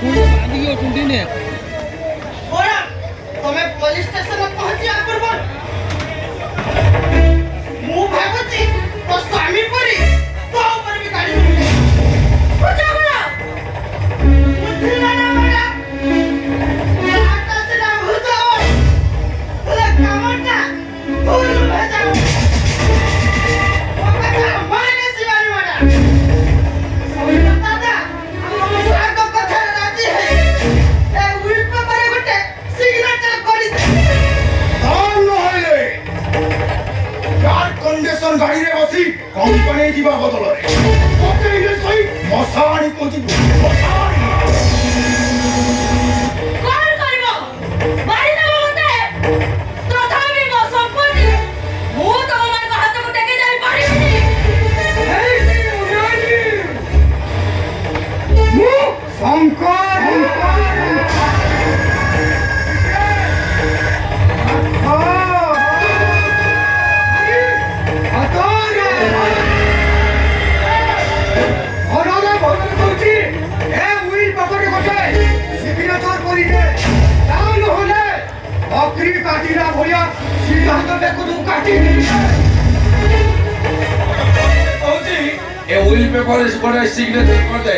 ବାନ୍ଧିକି ଅଛନ୍ତି ନେ ତମେ ପୋଲିସ ଷ୍ଟେସନ ପହଞ୍ଚିବା ପୂର୍ବରୁ ମୁଁ ଭାବୁଛି ତୋ ସ୍ୱାମୀ ପରି ତୋ ଉପରେ ବି ଗାଡ଼ି गाड़ी रे बसी कंपनी जीवा बदल रे पटेइले सही मसाणी को जी मसाणी कौन करबो मारी देबो मते तथापि नो संपत्ति मु तम मान को हाथ को टेके जाई पारिबिनी मु शंकर काटीला भैया सीधा तो देखो तू काटी ए विल पेपर इस बड़ा सिग्नेचर कर दे